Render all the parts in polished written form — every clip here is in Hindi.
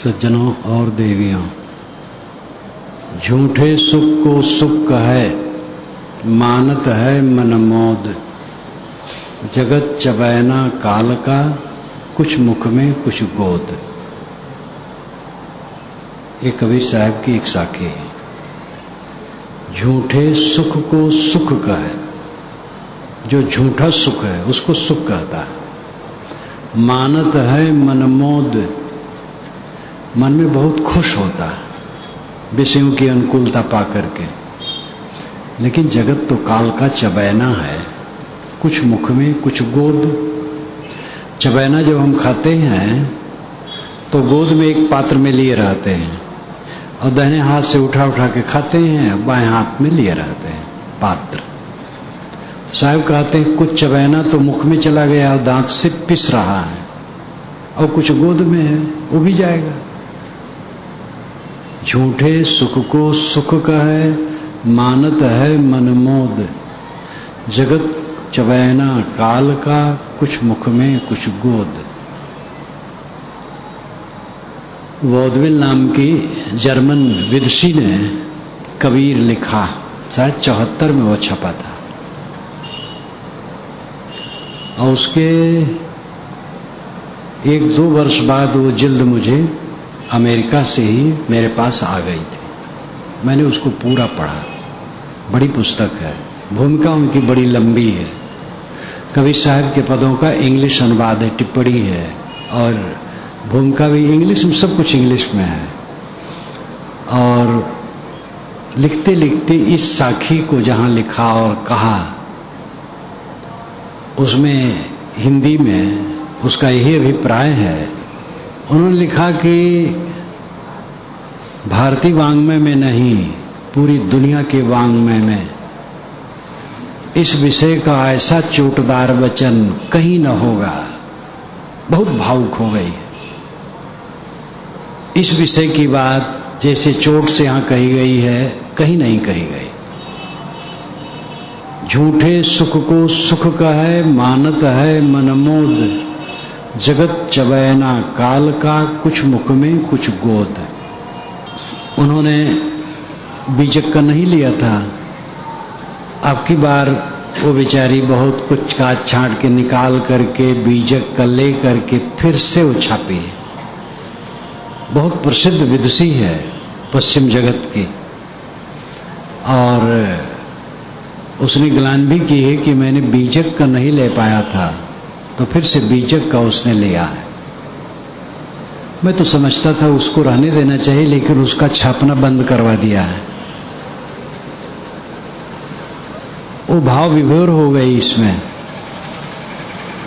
सज्जनों और देवियों, झूठे सुख को सुख कहे, मानत है मनमोद। जगत चबैना काल का, कुछ मुख में कुछ गोद। ये कबीर साहब की एक साखी है। झूठे सुख को सुख कहे, जो झूठा सुख है उसको सुख कहता है। मानत है मनमोद, मन में बहुत खुश होता है विषयों की अनुकूलता पा करके। लेकिन जगत तो काल का चबैना है, कुछ मुख में कुछ गोद। चबैना जब हम खाते हैं तो गोद में एक पात्र में लिए रहते हैं और दाहिने हाथ से उठा उठा के खाते हैं, बाएं हाथ में लिए रहते हैं पात्र। साहब कहते हैं कुछ चबैना तो मुख में चला गया और दांत से पिस रहा है, और कुछ गोद में है, वो भी जाएगा। झूठे सुख को सुख कहे, मानत है मनमोद। जगत चबैना काल का, कुछ मुख में कुछ गोद। वॉडविल नाम की जर्मन विदुषी ने कबीर लिखा, शायद 74 में वो छपा था, और उसके 1-2 वर्ष बाद वो जिल्द मुझे अमेरिका से ही मेरे पास आ गई थी। मैंने उसको पूरा पढ़ा। बड़ी पुस्तक है, भूमिका उनकी बड़ी लंबी है। कबीर साहब के पदों का इंग्लिश अनुवाद है, टिप्पणी है, और भूमिका भी इंग्लिश में, सब कुछ इंग्लिश में है। और लिखते लिखते इस साखी को जहां लिखा और कहा, उसमें हिंदी में उसका यही अभिप्राय है। उन्होंने लिखा कि भारतीय वाङ्मय में नहीं, पूरी दुनिया के वाङ्मय में इस विषय का ऐसा चोटदार वचन कहीं न होगा। बहुत भावुक हो गई। इस विषय की बात जैसे चोट से यहां कही गई है, कहीं नहीं कही गई। झूठे सुख को सुख कहे, मानत है मनमोद। जगत चबैना काल का, कुछ मुख में कुछ गोद। उन्होंने बीजक का नहीं लिया था। अब की बार वो बेचारी बहुत कुछ काट छांट के निकाल करके बीजक का ले करके फिर से वो छापी। बहुत प्रसिद्ध विदुषी है पश्चिम जगत की, और उसने गलान भी की है कि मैंने बीजक का नहीं ले पाया था, तो फिर से बीजक का उसने लिया है। मैं तो समझता था उसको रहने देना चाहिए, लेकिन उसका छापना बंद करवा दिया है। वो भाव विभोर हो गई इसमें।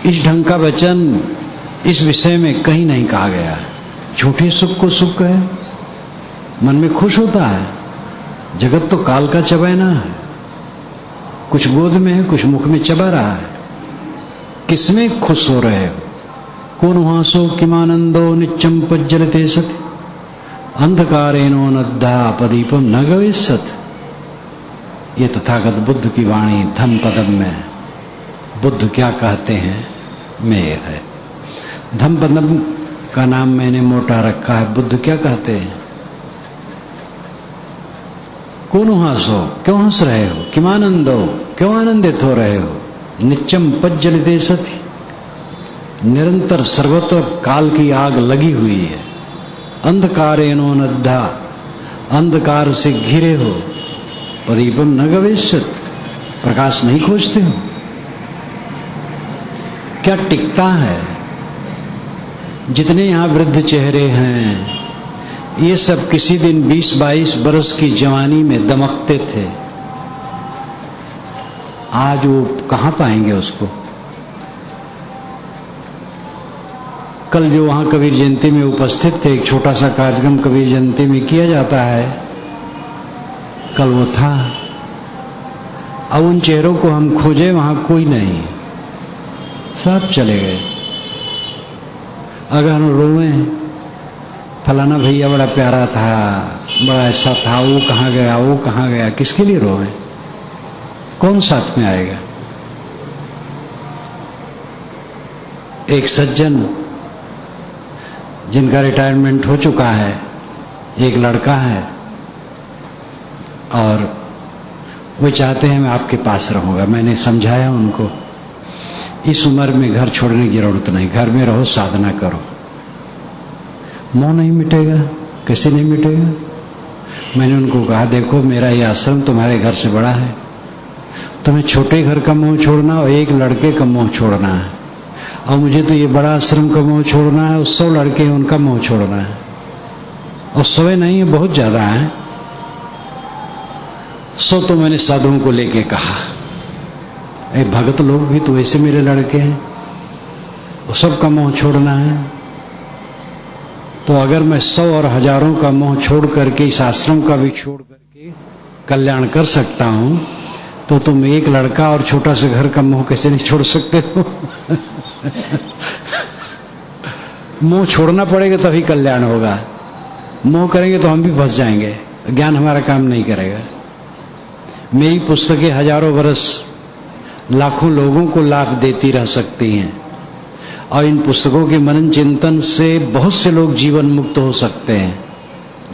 इस ढंग का वचन इस विषय में कहीं नहीं कहा गया है। झूठे सुख को सुख है, मन में खुश होता है। जगत तो काल का चबैना है, कुछ गोद में है, कुछ मुख में चबा रहा है। किसमें खुश हो रहे हो? कौन हासो किमानंदो नित्यम पज्जलते सति, अंधकारेणो नद्धा पदीपम न गवेशत। ये तथागत बुद्ध की वाणी धम्म पदम में बुद्ध क्या कहते हैं मेर है। धम्म पदम का नाम मैंने मोटा रखा है। बुद्ध क्या कहते हैं? कौन हासो, क्यों हंस रहे हो? किमानंदो, क्यों आनंदित हो रहे हो? नित्यम पज्जलते सति, निरंतर सर्वत्र काल की आग लगी हुई है। अंधकारेणो नद्धा, अंधकार से घिरे हो। पदीपम न गवेशत, प्रकाश नहीं खोजते हो। क्या टिकता है? जितने यहां वृद्ध चेहरे हैं, ये सब किसी दिन 20-22 बरस की जवानी में दमकते थे। आज वो कहां पाएंगे उसको? कल जो वहां कबीर जयंती में उपस्थित थे, एक छोटा सा कार्यक्रम कबीर जयंती में किया जाता है, कल वो था। अब उन चेहरों को हम खोजे, वहां कोई नहीं, सब चले गए। अगर हम रोए, फलाना भैया बड़ा प्यारा था, बड़ा ऐसा था, वो कहां गया, वो कहां गया, किसके लिए रोए? कौन साथ में आएगा? एक सज्जन जिनका रिटायरमेंट हो चुका है, एक लड़का है और वो चाहते हैं मैं आपके पास रहूंगा। मैंने समझाया उनको, इस उम्र में घर छोड़ने की जरूरत नहीं, घर में रहो, साधना करो। मोह नहीं मिटेगा, कैसे नहीं मिटेगा? मैंने उनको कहा देखो मेरा ये आश्रम तुम्हारे घर से बड़ा है, तुम्हें छोटे घर का मोह छोड़ना और एक लड़के का मोह छोड़ना है, और मुझे तो ये बड़ा आश्रम का मोह छोड़ना है और 100 लड़के हैं उनका मोह छोड़ना है, और 100 नहीं है, बहुत ज्यादा है। 100 तो मैंने साधुओं को लेके कहा, भगत लोग भी तो वैसे मेरे लड़के हैं, वो सबका मोह छोड़ना है। तो अगर मैं 100 और हजारों का मोह छोड़ करके इस आश्रम का भी छोड़ करके कल्याण कर सकता हूं, तो तुम एक लड़का और छोटा सा घर का मोह कैसे नहीं छोड़ सकते हो? मोह छोड़ना पड़ेगा तभी कल्याण होगा। मोह करेंगे तो हम भी फंस जाएंगे, ज्ञान हमारा काम नहीं करेगा। मेरी पुस्तकें हजारों वर्ष लाखों लोगों को लाभ देती रह सकती हैं, और इन पुस्तकों के मनन चिंतन से बहुत से लोग जीवन मुक्त हो सकते हैं,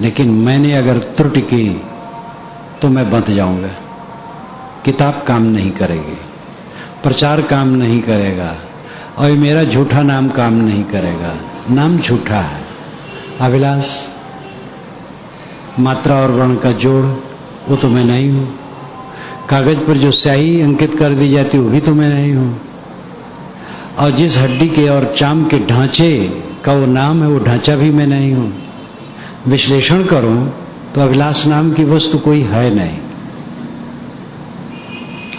लेकिन मैंने अगर त्रुटि की तो मैं बंध जाऊंगा। किताब काम नहीं करेगी, प्रचार काम नहीं करेगा, और ये मेरा झूठा नाम काम नहीं करेगा। नाम झूठा है, अभिलाष, मात्रा और वर्ण का जोड़, वो तो मैं नहीं हूं। कागज पर जो स्याही अंकित कर दी जाती वो भी तो मैं नहीं हूं। और जिस हड्डी के और चाम के ढांचे का वो नाम है, वो ढांचा भी मैं नहीं हूं। विश्लेषण करूं तो अभिलाष नाम की वस्तु कोई है नहीं,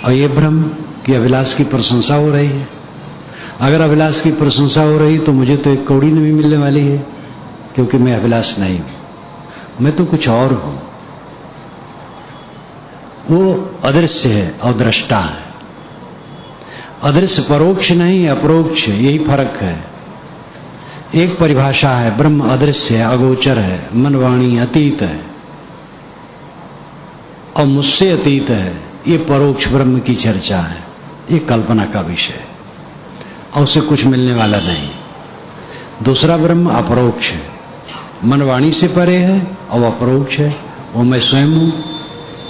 और ये भ्रम कि अभिलाष की प्रशंसा हो रही है। अगर अभिलाष की प्रशंसा हो रही तो मुझे तो एक कौड़ी नहीं मिलने वाली है, क्योंकि मैं अभिलाष नहीं हूं, मैं तो कुछ और हूं। वो अदृश्य है और दृष्टा है। अदृश्य परोक्ष नहीं, अपरोक्ष, यही फर्क है। एक परिभाषा है, ब्रह्म अदृश्य है, अगोचर है, मन वाणी अतीत है, और मुझसे अतीत है। ये परोक्ष ब्रह्म की चर्चा है, ये कल्पना का विषय है, और उसे कुछ मिलने वाला नहीं। दूसरा ब्रह्म अपरोक्ष है, मन वाणी से परे है, और अपरोक्ष है, वो मैं स्वयं हूं।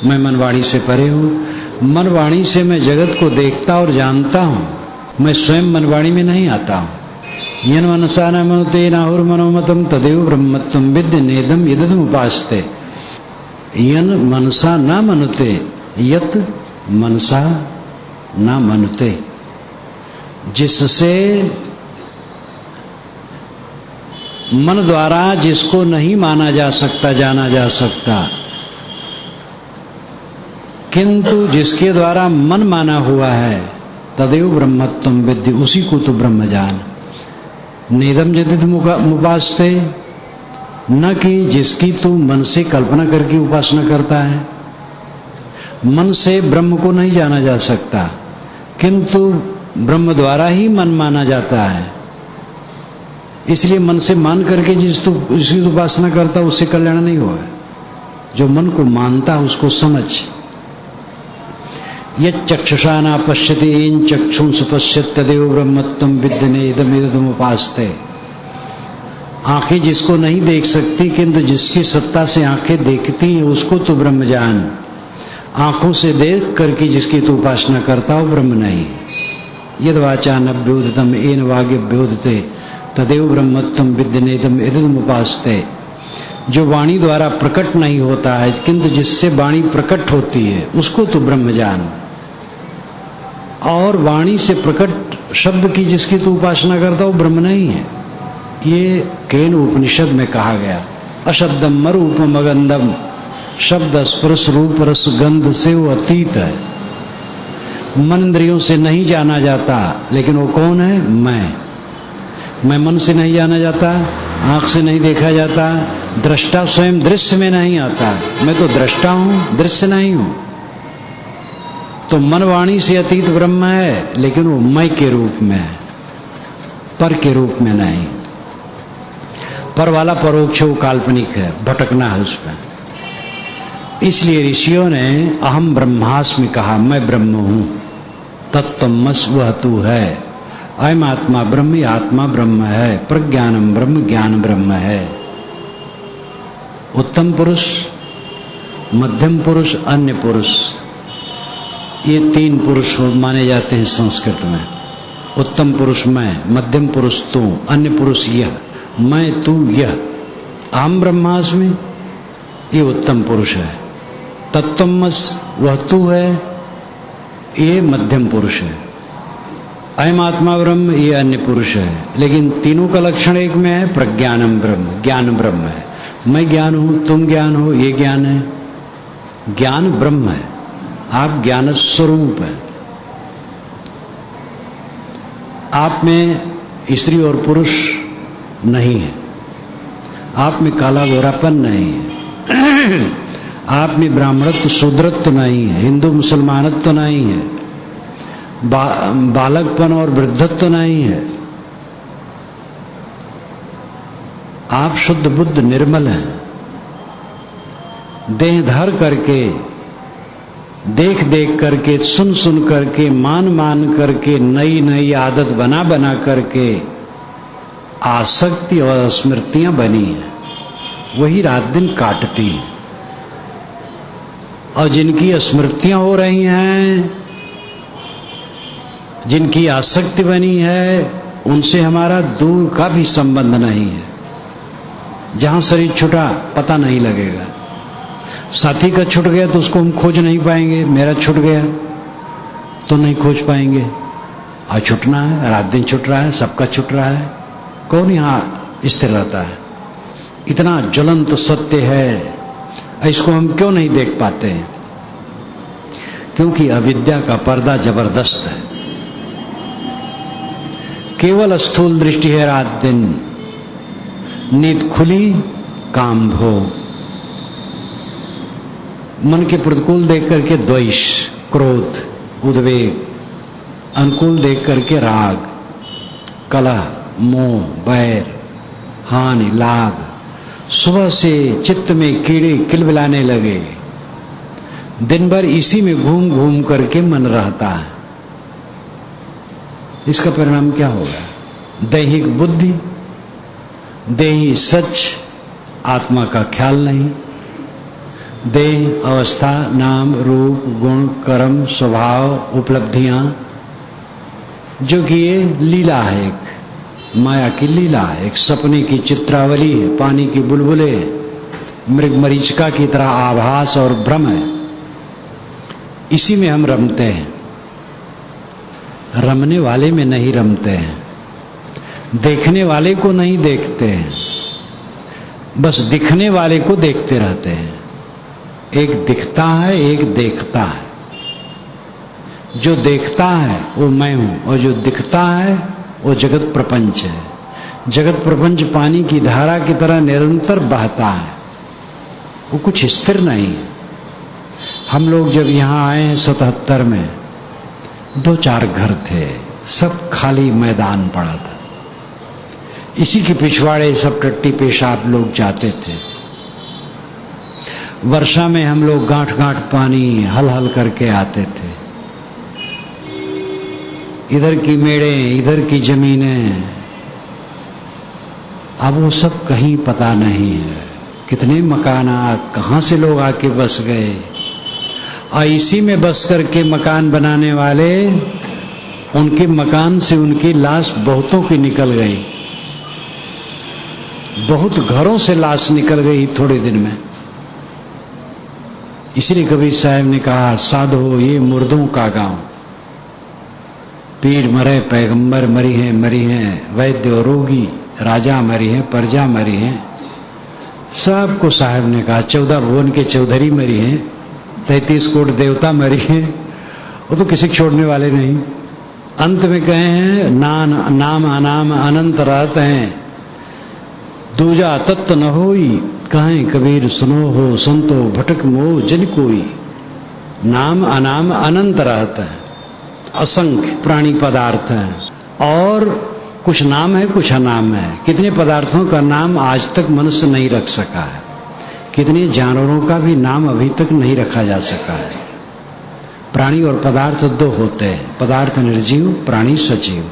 मैं मन वाणी से परे हूं। मन वाणी से मैं जगत को देखता और जानता हूं, मैं स्वयं मन वाणी में नहीं आता हूं। यन मनसा न मनुते नाहुर मनोमतम तदेव ब्रह्मत्वम विद्य नेदम यदम उपासते। यन मनसा न मनुते यत मनसा न मनुते, जिससे मन द्वारा जिसको नहीं माना जा सकता, जाना जा सकता, किंतु जिसके द्वारा मन माना हुआ है, तदेव ब्रह्मत्वम विद्य, उसी को तो ब्रह्म जान। नेदम यदित उपासते, न कि जिसकी तू मन से कल्पना करके उपासना करता है। मन से ब्रह्म को नहीं जाना जा सकता, किंतु ब्रह्म द्वारा ही मन माना जाता है। इसलिए मन से मान करके जिसकी उपासना करता उससे कल्याण नहीं होगा। जो मन को मानता उसको समझ। यक्षुषा न पश्यति इन चक्षुंस पश्यत तदेव ब्रह्मत्वम विद्यनेदम उपासते। आंखें जिसको नहीं देख सकती, किंतु जिसकी सत्ता से आंखें देखती हैं उसको तो ब्रह्म जान। आंखों से देख करके जिसकी तो उपासना करता हो ब्रह्म नहीं। यद वाचा नभ्योदितम एन वाग्यभ्योदते तदेव ब्रह्मत्वम विद्यनेदम यदम उपासते। जो वाणी द्वारा प्रकट नहीं होता है, किंतु जिससे वाणी प्रकट होती है उसको तो ब्रह्म जान। और वाणी से प्रकट शब्द की जिसकी तो उपासना करता वो ब्रह्म नहीं है। ये केन उपनिषद में कहा गया, अशब्दम मरूपम अगंधम, शब्द स्पर्श रूप रस गंध से वो अतीत है। मन इंद्रियों से नहीं जाना जाता, लेकिन वो कौन है? मैं मन से नहीं जाना जाता, आंख से नहीं देखा जाता, दृष्टा स्वयं दृश्य में नहीं आता। मैं तो दृष्टा हूं, दृश्य नहीं हूं। तो मन वाणी से अतीत ब्रह्म है, लेकिन वो मैं के रूप में है, पर के रूप में नहीं। पर वाला परोक्ष वो काल्पनिक है, भटकना है उसमें। इसलिए ऋषियों ने अहम ब्रह्मास्मि कहा, मैं ब्रह्म हूं। तत्त्वमसि, वह तू है। अयम आत्मा ब्रह्म, ये आत्मा ब्रह्म है। प्रज्ञानम ब्रह्म, ज्ञान ब्रह्म है। उत्तम पुरुष, मध्यम पुरुष, अन्य पुरुष, ये तीन पुरुष माने जाते हैं संस्कृत में। उत्तम पुरुष मैं, मध्यम पुरुष तू, अन्य पुरुष यह, मैं तू यह। अहम ब्रह्मास्मि, ये उत्तम पुरुष है। तत्वमस, वह तू है, ये मध्यम पुरुष है। अयम आत्मा ब्रह्म, ये अन्य पुरुष है। लेकिन तीनों का लक्षण एक में है, प्रज्ञानम ब्रह्म, ज्ञान ब्रह्म है। मैं ज्ञान हूं, तुम ज्ञान हो, ये ज्ञान है। ज्ञान ब्रह्म है, आप ज्ञान स्वरूप है। आप में स्त्री और पुरुष नहीं है, आप में काला गोरापन नहीं है, आप में ब्राह्मणत्व शूद्रत्व नहीं है, हिंदू मुसलमानत्व नहीं है, बालकपन और वृद्धत्व नहीं है। आप शुद्ध बुद्ध निर्मल हैं। देह धर करके, देख देख करके, सुन सुन करके, मान मान करके, नई नई आदत बना बना करके आसक्ति और स्मृतियां बनी हैं, वही रात दिन काटती हैं। और जिनकी स्मृतियां हो रही हैं, जिनकी आसक्ति बनी है, उनसे हमारा दूर का भी संबंध नहीं है। जहां शरीर छूटा पता नहीं लगेगा। साथी का छूट गया तो उसको हम खोज नहीं पाएंगे, मेरा छूट गया तो नहीं खोज पाएंगे। और छूटना है, रात दिन छूट रहा है, सबका छूट रहा है, कौन यहां स्थिर रहता है? इतना ज्वलंत सत्य है, इसको हम क्यों नहीं देख पाते हैं? क्योंकि अविद्या का पर्दा जबरदस्त है। केवल स्थूल दृष्टि है, रात दिन नींद खुली, काम भोग। मन के प्रतिकूल देख करके द्वेष, क्रोध, उद्वेग, अनुकूल देख करके राग, कलह, मोह, बैर, हानि, लाभ। सुबह से चित्त में कीड़े किलबिलाने लगे। दिन भर इसी में घूम घूम करके मन रहता है। इसका परिणाम क्या होगा? दैहिक बुद्धि, देही सच, आत्मा का ख्याल नहीं। देह, अवस्था, नाम, रूप, गुण, कर्म, स्वभाव, उपलब्धियां, जो कि ये लीला है, एक माया की लीला है, एक सपने की चित्रावली है, पानी की बुलबुले, मृग मरीचिका की तरह आभास और भ्रम है। इसी में हम रमते हैं, रमने वाले में नहीं रमते हैं, देखने वाले को नहीं देखते हैं, बस दिखने वाले को देखते रहते हैं। एक दिखता है, एक देखता है। जो देखता है वो मैं हूं, और जो दिखता है वो जगत प्रपंच है। जगत प्रपंच पानी की धारा की तरह निरंतर बहता है, वो कुछ स्थिर नहीं है। हम लोग जब यहां आए हैं 77 में, 2-4 घर थे, सब खाली मैदान पड़ा था। इसी के पिछवाड़े सब टट्टी पेशाब लोग जाते थे। वर्षा में हम लोग गांठ गांठ पानी हल हल करके आते थे। इधर की मेड़ें, इधर की जमीनें, अब वो सब कहीं पता नहीं है। कितने मकानात, कहां से लोग आके बस गए। और इसी में बस करके मकान बनाने वाले, उनके मकान से उनकी लाश बहुतों की निकल गई। बहुत घरों से लाश निकल गई थोड़े दिन में। इसलिए कबीर साहब ने कहा, साधो ये मुर्दों का गांव। पीर मरे, पैगंबर मरी हैं, वैद्य और रोगी, राजा मरी हैं, प्रजा मरी हैं। सबको साहब ने कहा, 14 भुवन के चौधरी मरी हैं, 33 कोट देवता मरी हैं, वो तो किसी छोड़ने वाले नहीं। अंत में कहे हैं, नाम अनाम अनंत रहते हैं, दूजा तत्व न होई, कहें कबीर सुनो हो संतो भटक मोह जन कोई। नाम अनाम अनंत रहता है, असंख्य प्राणी पदार्थ हैं, और कुछ नाम है, कुछ अनाम है। कितने पदार्थों का नाम आज तक मनुष्य नहीं रख सका है, कितने जानवरों का भी नाम अभी तक नहीं रखा जा सका है। प्राणी और पदार्थ दो होते हैं, पदार्थ निर्जीव, प्राणी सजीव।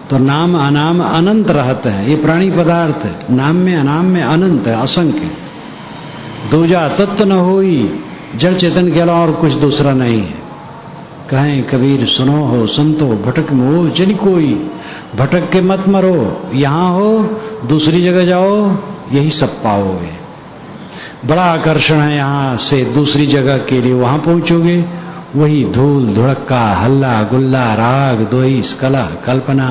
तो नाम अनाम अनंत रहत है। ये प्राणी पदार्थ है, नाम में अनाम में अनंत है, असंख्य। दूजा तत्व न होई, जड़ चेतन के अलावा और कुछ दूसरा नहीं है। कहें कबीर सुनो हो संतो, भटक मोह जन कोई। भटक के मत मरो, यहां हो दूसरी जगह जाओ, यही सब पाओगे। बड़ा आकर्षण है यहां से दूसरी जगह के लिए, वहां पहुंचोगे वही धूल धुड़क्का, हल्ला गुल्ला, राग द्वेष, कलह कल्पना,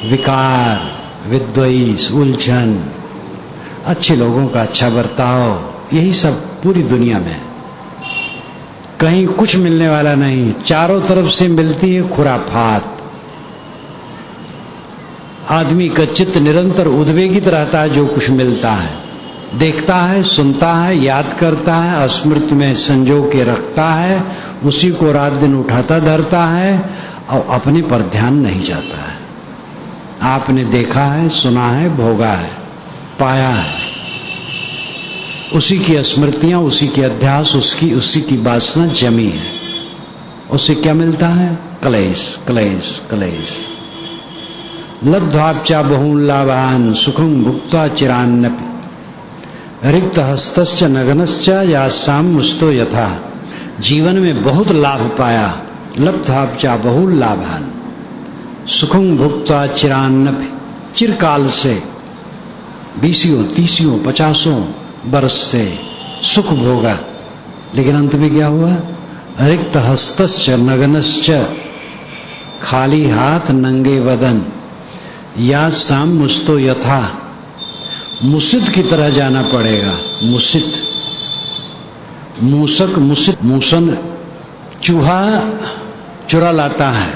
विकार विद्वेष, उलझन, अच्छे लोगों का अच्छा बर्ताव, यही सब पूरी दुनिया में। कहीं कुछ मिलने वाला नहीं, चारों तरफ से मिलती है खुराफात। आदमी का चित्त निरंतर उद्वेगित रहता है जो कुछ मिलता है, देखता है, सुनता है, याद करता है, स्मृति में संजो के रखता है, उसी को रात दिन उठाता धरता है और अपने पर ध्यान नहीं जाता है। आपने देखा है, सुना है, भोगा है, पाया है, उसी की स्मृतियां, उसी के अध्यास, उसी की वासना जमी है। उससे क्या मिलता है? क्लेश क्लेश क्लेश। लब्ध्वाप्चा बहुन लाभान सुखं भुक्त्वा चिरान्नपि, रिक्त हस्तश्च नग्नश्च यासाम मुस्तो यथा। जीवन में बहुत लाभ पाया, लब्ध्वाप्चा बहुल लाभान सुखं भुक्त्वा चिरान्नपि, चिरकाल से 20 30 50 वर्ष से सुख भोगा, लेकिन अंत में क्या हुआ? रिक्त हस्तश्च नग्नश्च, खाली हाथ नंगे बदन, या साम मुस्तो यथा, मुसित की तरह जाना पड़ेगा। मुसित, मूसक मुसित, मूसन चूहा चुरा लाता है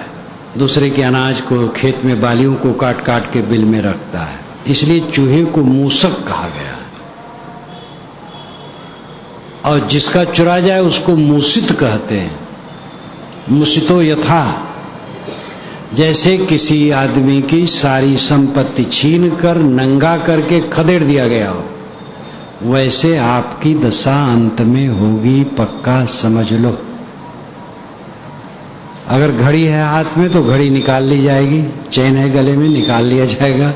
दूसरे के अनाज को, खेत में बालियों को काट काट के बिल में रखता है, इसलिए चूहे को मूसक कहा गया। और जिसका चुरा जाए उसको मूसित कहते हैं। मुसितो यथा, जैसे किसी आदमी की सारी संपत्ति छीन कर नंगा करके खदेड़ दिया गया हो, वैसे आपकी दशा अंत में होगी, पक्का समझ लो। अगर घड़ी है हाथ में तो घड़ी निकाल ली जाएगी, चेन है गले में निकाल लिया जाएगा,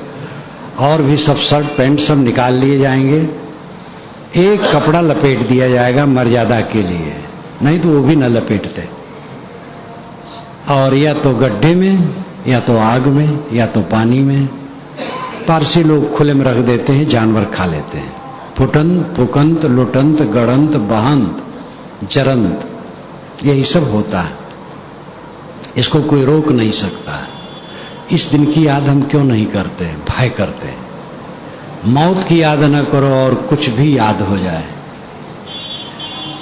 और भी सब शर्ट पैंट सब निकाल लिए जाएंगे, एक कपड़ा लपेट दिया जाएगा मर्यादा के लिए, नहीं तो वो भी न लपेटते। और या तो गड्ढे में, या तो आग में, या तो पानी में। पारसी लोग खुले में रख देते हैं, जानवर खा लेते हैं। फुटंत फुकंत लुटंत गड़ंत बहंत जरंत, यही सब होता है, इसको कोई रोक नहीं सकता। इस दिन की याद हम क्यों नहीं करते? भय करते हैं। मौत की याद न करो और कुछ भी याद हो जाए।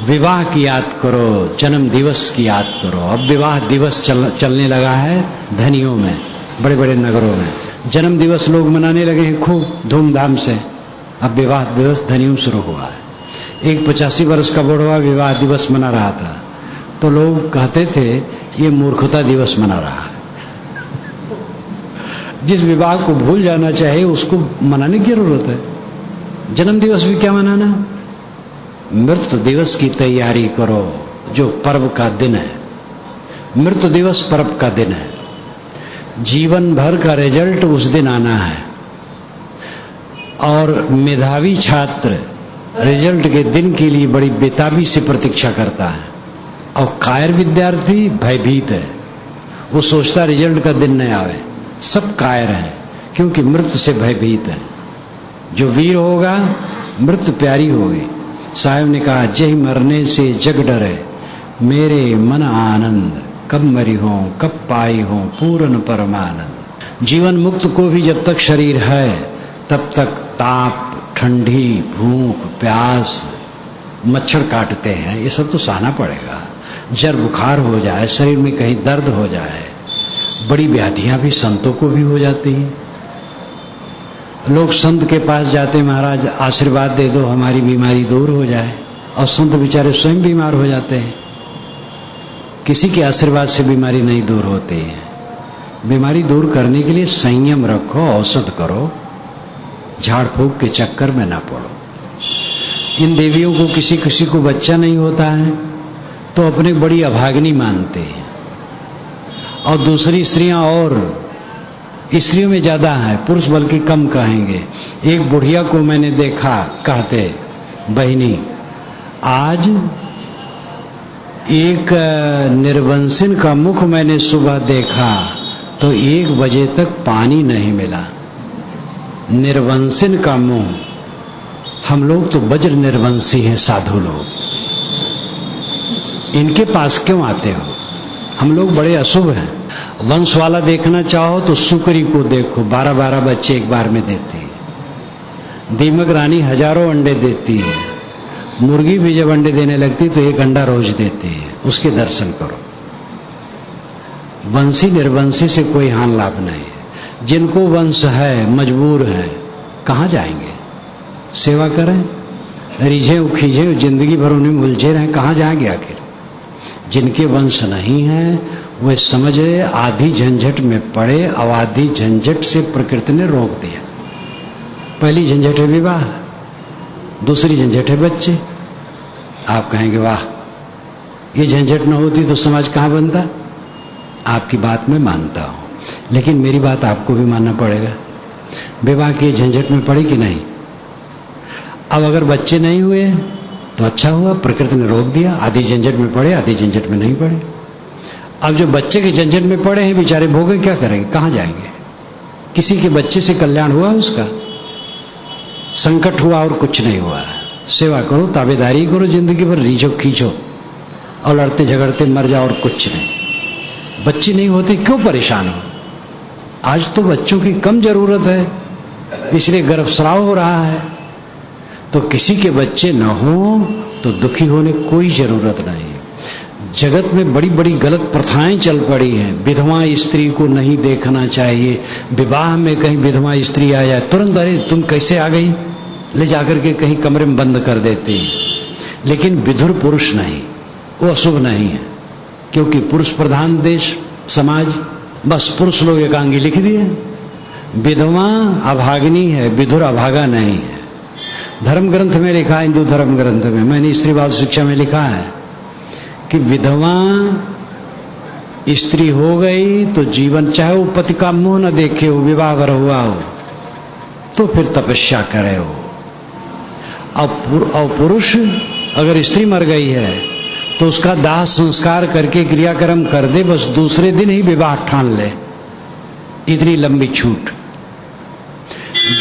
विवाह की याद करो, जन्म दिवस की याद करो। अब विवाह दिवस चलने लगा है धनियों में, बड़े बड़े नगरों में जन्म दिवस लोग मनाने लगे हैं खूब धूमधाम से। अब विवाह दिवस धनियों शुरू हुआ है। एक 85 वर्ष का बुढ़वा विवाह दिवस मना रहा था, तो लोग कहते थे ये मूर्खता दिवस मना रहा है। जिस विवाह को भूल जाना चाहिए उसको मनाने की जरूरत है। जन्म दिवस भी क्या मनाना? मृत्यु दिवस की तैयारी करो, जो पर्व का दिन है। मृत्यु दिवस पर्व का दिन है। जीवन भर का रिजल्ट उस दिन आना है, और मेधावी छात्र रिजल्ट के दिन के लिए बड़ी बेताबी से प्रतीक्षा करता है, और कायर विद्यार्थी भयभीत है। वो सोचता रिजल्ट का दिन न आवे। सब कायर हैं क्योंकि मृत्यु से भयभीत है। जो वीर होगा मृत्यु प्यारी होगी। साहब ने कहा, जय मरने से जग डरे, मेरे मन आनंद, कब मरी हो कब पाई हो पूर्ण परमानंद। जीवन मुक्त को भी जब तक शरीर है तब तक ताप, ठंडी, भूख, प्यास, मच्छर काटते हैं, ये सब तो सहना पड़ेगा। जर बुखार हो जाए, शरीर में कहीं दर्द हो जाए, बड़ी व्याधियां भी संतों को भी हो जाती हैं। लोग संत के पास जाते, महाराज आशीर्वाद दे दो हमारी बीमारी दूर हो जाए, और संत बेचारे स्वयं बीमार हो जाते हैं। किसी के आशीर्वाद से बीमारी नहीं दूर होती है। बीमारी दूर करने के लिए संयम रखो, औषध करो, झाड़ फूक के चक्कर में ना पड़ो। इन देवियों को किसी किसी को बच्चा नहीं होता है तो अपने बड़ी अभागिनी मानते हैं, और दूसरी स्त्रियां और स्त्रियों में ज्यादा है, पुरुष बल्कि कम कहेंगे। एक बुढ़िया को मैंने देखा, कहते बहिनी, आज एक निर्वंशिन का मुख मैंने सुबह देखा तो 1 बजे तक पानी नहीं मिला। निर्वंशिन का मुंह, हम लोग तो वज्र निर्वंशी हैं, साधु लोग, इनके पास क्यों आते हो? हम लोग बड़े अशुभ हैं। वंश वाला देखना चाहो तो सुकरी को देखो, 12-12 बच्चे एक बार में देती है। दीमक रानी हजारों अंडे देती है। मुर्गी भी जब अंडे देने लगती तो 1 अंडा रोज देती है, उसके दर्शन करो। वंशी निर्वंशी से कोई हानि लाभ नहीं है। जिनको वंश है, मजबूर है, कहां जाएंगे? सेवा करें, रिझे उखीझे जिंदगी भर उन्हें उलझे रहें, कहां जाएंगे आखिर? जिनके वंश नहीं है वे समझे आधी झंझट में पड़े, अवाधी झंझट से प्रकृति ने रोक दिया। पहली झंझट है विवाह, दूसरी झंझट है बच्चे। आप कहेंगे वाह, ये झंझट न होती तो समाज कहां बनता? आपकी बात मैं मानता हूं, लेकिन मेरी बात आपको भी मानना पड़ेगा। विवाह की झंझट में पड़ी कि नहीं? अब अगर बच्चे नहीं हुए तो अच्छा हुआ, प्रकृति ने रोक दिया। आधी झंझट में पड़े, आधी झंझट में नहीं पड़े। अब जो बच्चे के झंझट में पड़े हैं बेचारे, भोगे क्या करेंगे, कहां जाएंगे? किसी के बच्चे से कल्याण हुआ उसका? संकट हुआ और कुछ नहीं हुआ। सेवा करो, ताबेदारी करो, जिंदगी भर रीझो खींचो और लड़ते झगड़ते मर जाओ और कुछ नहीं। बच्चे नहीं होते क्यों परेशान हो? आज तो बच्चों की कम जरूरत है, इसलिए गर्भस्राव हो रहा है। तो किसी के बच्चे न हो तो दुखी होने कोई जरूरत नहीं। जगत में बड़ी बड़ी गलत प्रथाएं चल पड़ी हैं। विधवा स्त्री को नहीं देखना चाहिए। विवाह में कहीं विधवा स्त्री आ जाए तुरंत अरे तुम कैसे आ गई, ले जाकर के कहीं कमरे में बंद कर देते हैं। लेकिन विधुर पुरुष नहीं, वो अशुभ नहीं है, क्योंकि पुरुष प्रधान देश समाज, बस पुरुष लोग एकांगी लिख दिए। विधवा अभागिनी है, विधुर अभागा नहीं है। धर्म ग्रंथ में लिखा है, हिंदू धर्म ग्रंथ में, मैंने स्त्रीवाद शिक्षा में लिखा है कि विधवा स्त्री हो गई तो जीवन, चाहे वो पति का मुंह न देखे हो, विवाह वर हुआ हो, तो फिर तपस्या करे हो। और पुरुष अगर स्त्री मर गई है तो उसका दाह संस्कार करके क्रियाक्रम कर दे, बस दूसरे दिन ही विवाह ठान ले। इतनी लंबी छूट।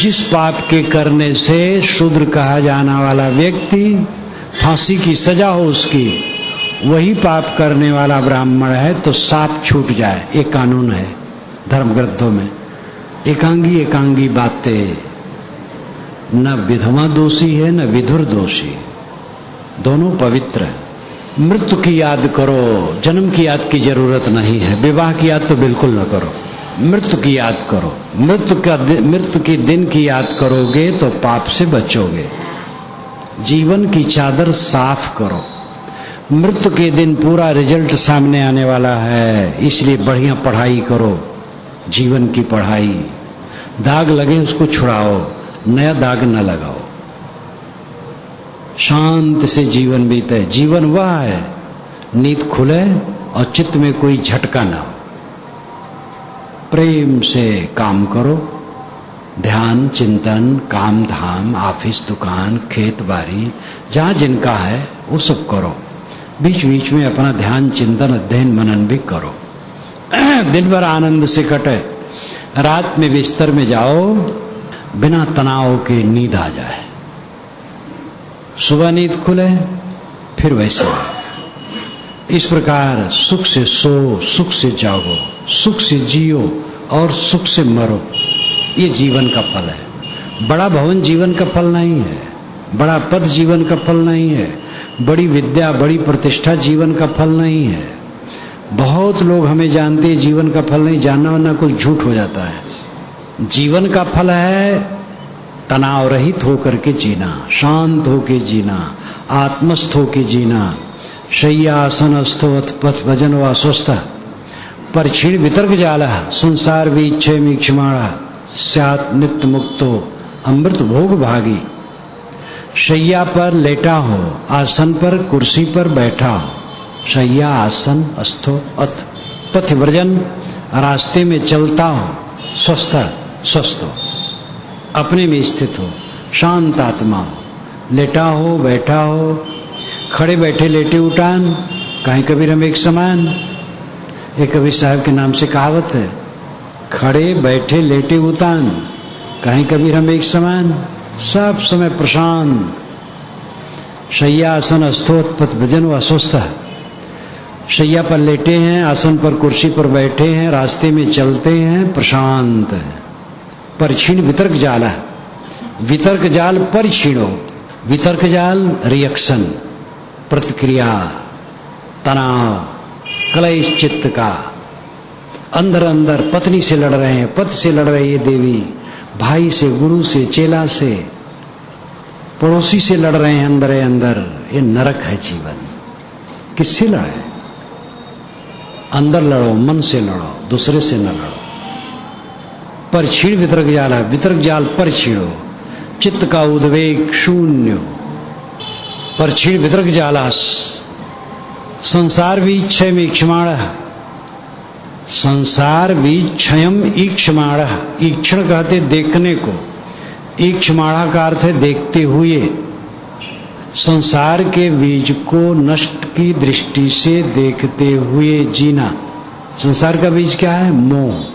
जिस पाप के करने से शूद्र कहा जाने वाला व्यक्ति फांसी की सजा हो उसकी, वही पाप करने वाला ब्राह्मण है तो साप छूट जाए, ये कानून है धर्म ग्रंथों में। एकांगी एकांगी बातें, न विधवा दोषी है न विधुर दोषी, दोनों पवित्र है। मृत्यु की याद करो, जन्म की याद की जरूरत नहीं है। विवाह की याद तो बिल्कुल न करो, मृत्यु की याद करो। मृत्यु के दिन की याद करोगे तो पाप से बचोगे। जीवन की चादर साफ करो। मृत्यु के दिन पूरा रिजल्ट सामने आने वाला है, इसलिए बढ़िया पढ़ाई करो, जीवन की पढ़ाई। दाग लगे उसको छुड़ाओ, नया दाग न लगाओ। शांत से जीवन बीते। जीवन वह है, नींद खुले और चित्त में कोई झटका ना हो। प्रेम से काम करो, ध्यान चिंतन, काम धाम, ऑफिस दुकान, खेत बाड़ी, जहां जिनका है वो सब करो। बीच बीच में अपना ध्यान चिंतन अध्ययन मनन भी करो। दिन भर आनंद से कटे। रात में बिस्तर में जाओ, बिना तनाव के नींद आ जाए। सुबह नींद खुले, फिर वैसे। इस प्रकार सुख से सो, सुख से जागो, सुख से जियो और सुख से मरो। ये जीवन का फल है। बड़ा भवन जीवन का फल नहीं है, बड़ा पद जीवन का फल नहीं है, बड़ी विद्या बड़ी प्रतिष्ठा जीवन का फल नहीं है। बहुत लोग हमें जानते हैं, जीवन का फल नहीं। जानना वरना कुछ झूठ हो जाता है। जीवन का फल है तनाव रहित होकर के जीना, शांत होके जीना, आत्मस्थ होके जीना। शय्यासन अस्थो अथ पथ भजन व स्वस्थ परिक्षीण वितर्क जाला संसार वीक्षे मीक्षमाणा स्यात् नित्य मुक्तो अमृत भोग भागी। शैया पर लेटा हो, आसन पर कुर्सी पर बैठा हो। शैया आसन अस्थो अथ पथ भजन, रास्ते में चलता हो, स्वस्थ हो, अपने में स्थित हो, शांत आत्मा हो, लेटा हो बैठा हो, खड़े बैठे लेटे उठान, कहीं कबीर हम एक समान। एक कबीर साहब के नाम से कहावत है, खड़े बैठे लेटे उतान, कहीं कबीर हम एक समान। सब समय प्रशांत, शैया आसन अस्थोत्पथ भजन व अस्वस्थ। शैया पर लेटे हैं, आसन पर कुर्सी पर बैठे हैं, रास्ते में चलते हैं, प्रशांत है। परिक्षीण वितर्क जाल है, वितर्क जाल परिक्षीणो। वितर्क जाल रिएक्शन, प्रतिक्रिया, तनाव, क्लेश चित्त का। अंदर अंदर पत्नी से लड़ रहे हैं, पति से लड़ रही है देवी, भाई से, गुरु से, चेला से, पड़ोसी से लड़ रहे हैं अंदर अंदर। ये नरक है जीवन। किससे लड़े? अंदर लड़ो, मन से लड़ो, दूसरे से न लड़ो। परिक्षीण वितर्क जाल है, वितर्क जाल परिक्षीणो, चित्त का उद्वेग शून्य। परिक्षीण वितर्क जालास संसार भी क्षय में ईक्षमाण, संसार भी क्षयम ईक्षमाण। ईक्षण कहते देखने को, ईक्षमाणा का अर्थ है देखते हुए। संसार के बीज को नष्ट की दृष्टि से देखते हुए जीना। संसार का बीज क्या है? मोह।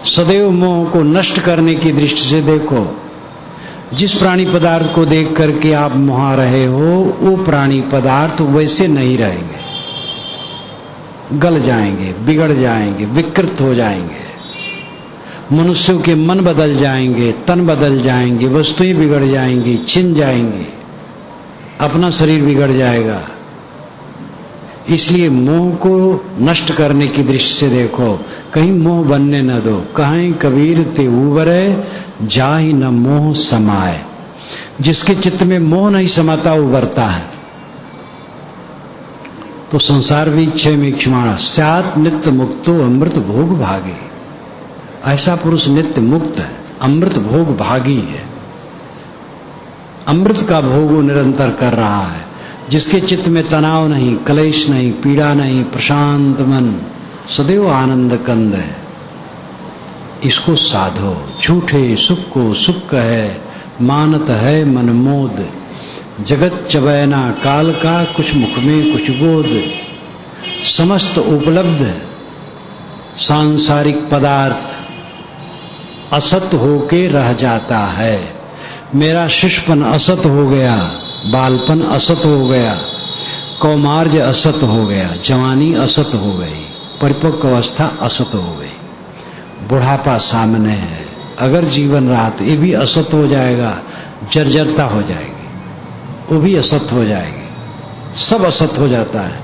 सदैव मोह को नष्ट करने की दृष्टि से देखो। जिस प्राणी पदार्थ को देख करके आप मोहा रहे हो, वो प्राणी पदार्थ वैसे नहीं रहेंगे, गल जाएंगे, बिगड़ जाएंगे, विकृत हो जाएंगे। मनुष्यों के मन बदल जाएंगे, तन बदल जाएंगे, वस्तुएं बिगड़ जाएंगी, छिन जाएंगी, अपना शरीर बिगड़ जाएगा। इसलिए मोह को नष्ट करने की दृष्टि से देखो, कहीं मोह बनने न दो। कहीं कबीर ते उबरे जाहि न मोह समाए। जिसके चित्त में मोह नहीं समाता उबरता है। तो संसार भी क्षय में क्षमाणा, स्यात् नित्य मुक्तो अमृत भोग भागी। ऐसा पुरुष नित्य मुक्त है, अमृत भोग भागी है। अमृत का भोग वो निरंतर कर रहा है। जिसके चित्त में तनाव नहीं, क्लेश नहीं, पीड़ा नहीं, प्रशांत मन, सदैव आनंद कंद है। इसको साधो। झूठे सुख को सुख कहे, मानत है मन मोद। जगत चबैना काल का, कुछ मुख में कुछ गोद। समस्त उपलब्ध सांसारिक पदार्थ असत होके रह जाता है। मेरा शिशुपन असत हो गया, बालपन असत हो गया, कौमार्य असत हो गया, जवानी असत हो गई, परिपक्व अवस्था असत हो गई, बुढ़ापा सामने है। अगर जीवन रहा तो ये भी असत हो जाएगा, जर्जरता हो जाएगी, वो भी असत हो जाएगी, सब असत हो जाता है।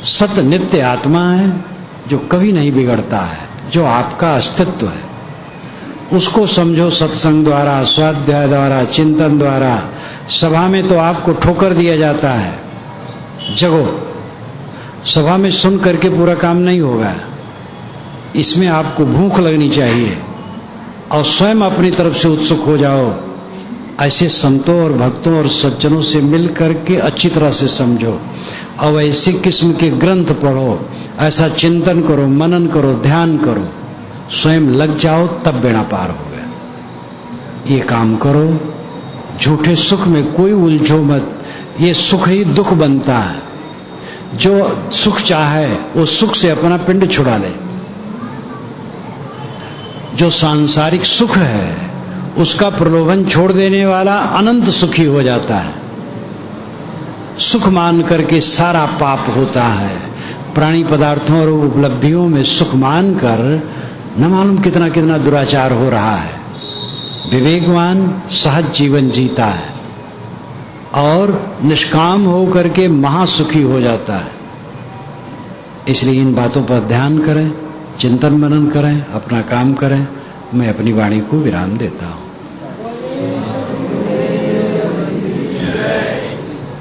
सत नित्य आत्मा है जो कभी नहीं बिगड़ता है, जो आपका अस्तित्व है। उसको समझो सत्संग द्वारा, स्वाध्याय द्वारा, चिंतन द्वारा। सभा में तो आपको ठोकर दिया जाता है, जगो। सभा में सुन करके पूरा काम नहीं होगा। इसमें आपको भूख लगनी चाहिए और स्वयं अपनी तरफ से उत्सुक हो जाओ। ऐसे संतों और भक्तों और सज्जनों से मिल करके अच्छी तरह से समझो और ऐसे किस्म के ग्रंथ पढ़ो, ऐसा चिंतन करो, मनन करो, ध्यान करो, स्वयं लग जाओ, तब बेड़ा पार हो गया। ये काम करो। झूठे सुख में कोई उलझो मत। ये सुख ही दुख बनता है। जो सुख चाहे वो सुख से अपना पिंड छुड़ा ले। जो सांसारिक सुख है उसका प्रलोभन छोड़ देने वाला अनंत सुखी हो जाता है। सुख मान करके सारा पाप होता है। प्राणी पदार्थों और उपलब्धियों में सुख मानकर न मालूम कितना कितना दुराचार हो रहा है। विवेकवान सहज जीवन जीता है और निष्काम होकर के महासुखी हो जाता है। इसलिए इन बातों पर ध्यान करें, चिंतन मनन करें, अपना काम करें। मैं अपनी वाणी को विराम देता हूं।